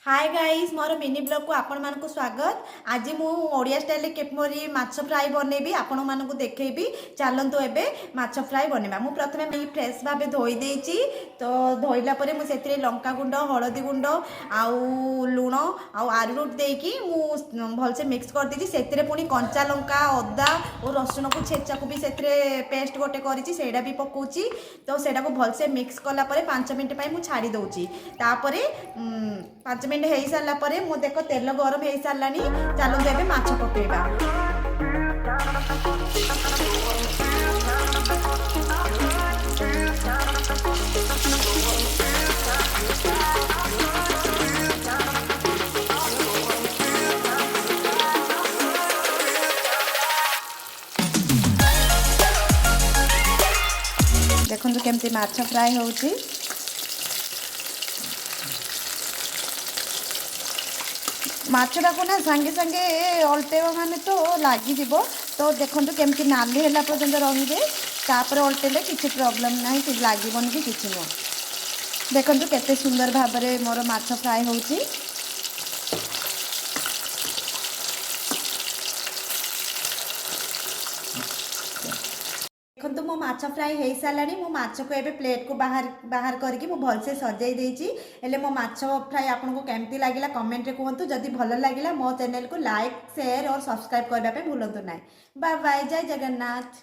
Hi guys मोर mini blog को आपण मानक स्वागत। आज मु ओडिया स्टाइल केपमरी माछ फ्राई बनैबी आपण मानक देखैबी। चलतु एबे माछ फ्राई बनैबा। मु प्रथमे मैं फ्रेश भाबे धोई देइची। तो धोइला परे मु सेतिरे लंका गुंड हळदी गुंड आउ लुण आउ आरुट देकी मु भलसे मिक्स कर देची। सेतिरे पुनी कंचा लंका अदा और रसुण को छेचा को भी सेतिरे पेस्ट गोटे करिची सेडा भी पकोची। तो सेडा को भलसे मिक्स कला परे 5 मिनिट पई मु छाडी दउची। तापरे 5 मिनट हो सारा पर मु देख तेल गरम हो सारा। चलो एबे माछ पकेबा। देखो केमती माछ फ्राए होउची। माछटा को ना सांगे सांगे अल्टेवा माने तो लगी। तो देखो केमती नाली है पर्यटन रही तापर अल्टेले किसी प्रोब्लेम ना कि लगन कि किसी नुह। देखो केते सुंदर भाव में मोर माछ फ्राए होउची। देखो मो माछ फ्राई हो सारा। मो माछ को एबे प्लेट को बाहर बाहर करके मु भलसे सजाई देइची। एले मो माछ फ्राई आपको केमती लगिला कमेंट रे कहतु। जदि भल लगिला मो चैनल को लाइक शेयर और सब्सक्राइब करबा पे भूलंतु ना। बाय बाय, जय जगन्नाथ।